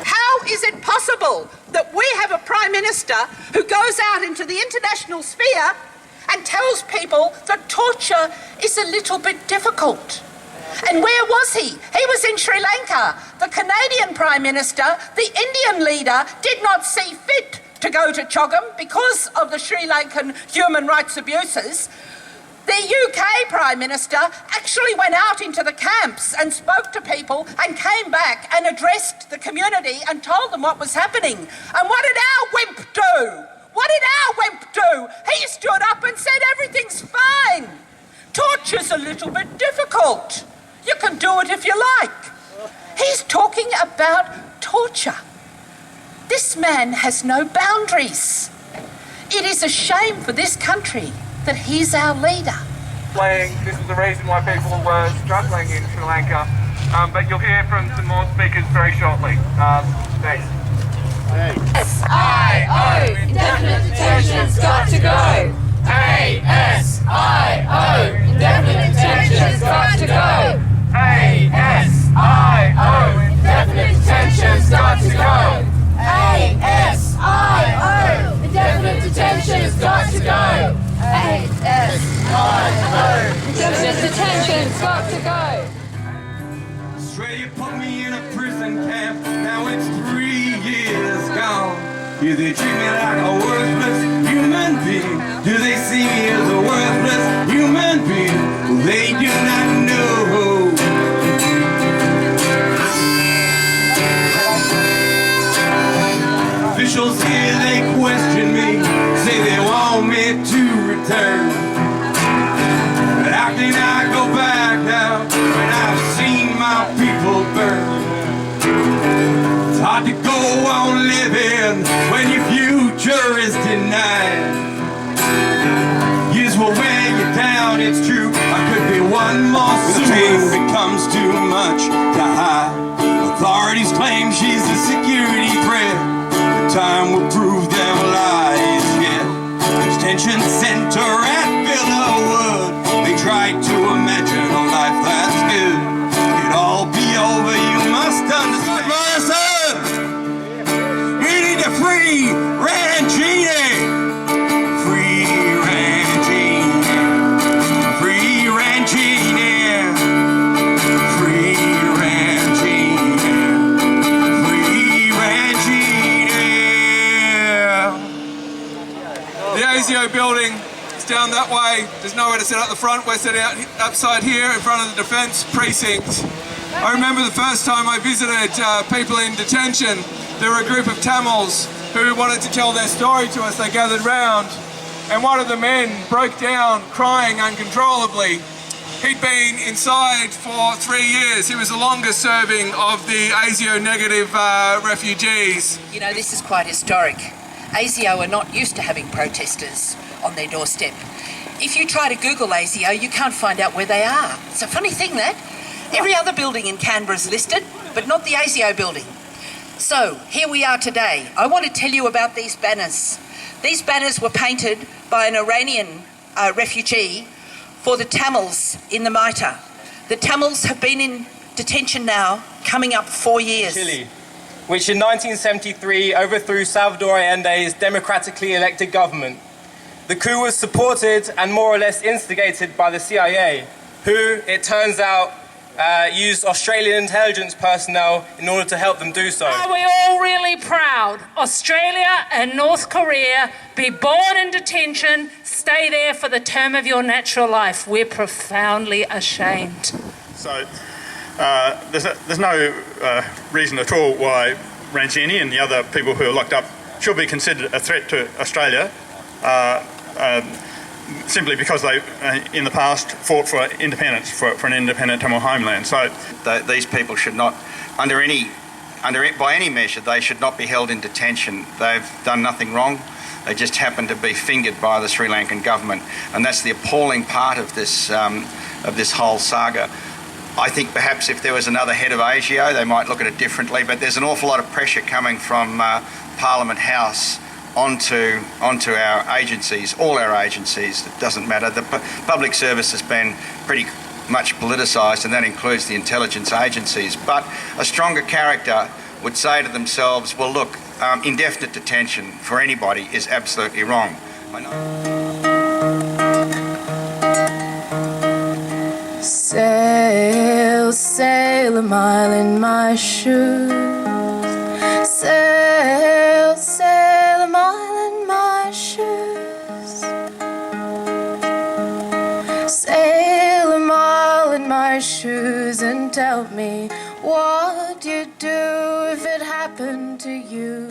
How is it possible that we have a Prime Minister who goes out into the international sphere and tells people that torture is a little bit difficult? And where was he? He was in Sri Lanka. The Canadian Prime Minister, the Indian leader, did not see fit to go to Chogam because of the Sri Lankan human rights abuses. The UK Prime Minister actually went out into the camps and spoke to people and came back and addressed the community and told them what was happening. And what did our wimp do? What did our wimp do? He stood up and said everything's fine. Torture's a little bit difficult. You can do it if you like. He's talking about torture. This man has no boundaries. It is a shame for this country that he's our leader. This is the reason why people were struggling in Sri Lanka, but you'll hear from some more speakers very shortly. Thanks. ASIO, indefinite detention's got to go. ASIO, indefinite detention's got to go. ASIO, indefinite detention's got to go. ASIO, indefinite detention's got to go. ASIO, indefinite detention's got to go. Australia put me in a prison camp, now it's 3 years gone. Do they treat me like a worthless human being? Do they see me as a worthless human being? Well, they do not know. Officials here, they question me, say they want me to return. But how can I go back now when I've seen my people burn? It's hard to go on living when your future is denied. Years will wear you down, it's true. I could be one more soon. The pain becomes too much to hide. Authorities claim she's a security threat. Time will prove their lies, yeah. Detention center at Villawood. They tried to imagine a life that's good. It'd all be over, you must understand. Listen! We need to free Ranjini! Free Ranjini! Free Ranjini! Free Ranjini! Free Ranjini! The ASIO building is down that way. There's nowhere to sit up the front. We're sitting outside here in front of the defence precinct. I remember the first time I visited people in detention. There were a group of Tamils who wanted to tell their story to us. They gathered round and one of the men broke down crying uncontrollably. He'd been inside for 3 years. He was the longest serving of the ASIO negative refugees. You know, this is quite historic. ASIO are not used to having protesters on their doorstep. If you try to Google ASIO, you can't find out where they are. It's a funny thing, that. Every other building in Canberra is listed, but not the ASIO building. So, here we are today. I want to tell you about these banners. These banners were painted by an Iranian refugee for the Tamils in the Mitre. The Tamils have been in detention now, coming up 4 years. Chile, which in 1973 overthrew Salvador Allende's democratically elected government. The coup was supported and more or less instigated by the CIA, who, it turns out, used Australian intelligence personnel in order to help them do so. Are we all really proud? Australia and North Korea, be born in detention, stay there for the term of your natural life. We're profoundly ashamed. So there's no reason at all why Ranjini and the other people who are locked up should be considered a threat to Australia. Simply because they, in the past, fought for independence, for an independent Tamil homeland. So these people should not, by any measure, they should not be held in detention. They've done nothing wrong. They just happen to be fingered by the Sri Lankan government, and that's the appalling part of this whole saga. I think perhaps if there was another head of ASIO, they might look at it differently. But there's an awful lot of pressure coming from Parliament House onto our agencies, all our agencies. It doesn't matter. The public service has been pretty much politicised, and that includes the intelligence agencies. But a stronger character would say to themselves, well, look, indefinite detention for anybody is absolutely wrong. Sail, sail a mile in my shoes. Sail, sail a mile in my shoes. Sail a mile in my shoes and tell me what you'd do if it happened to you.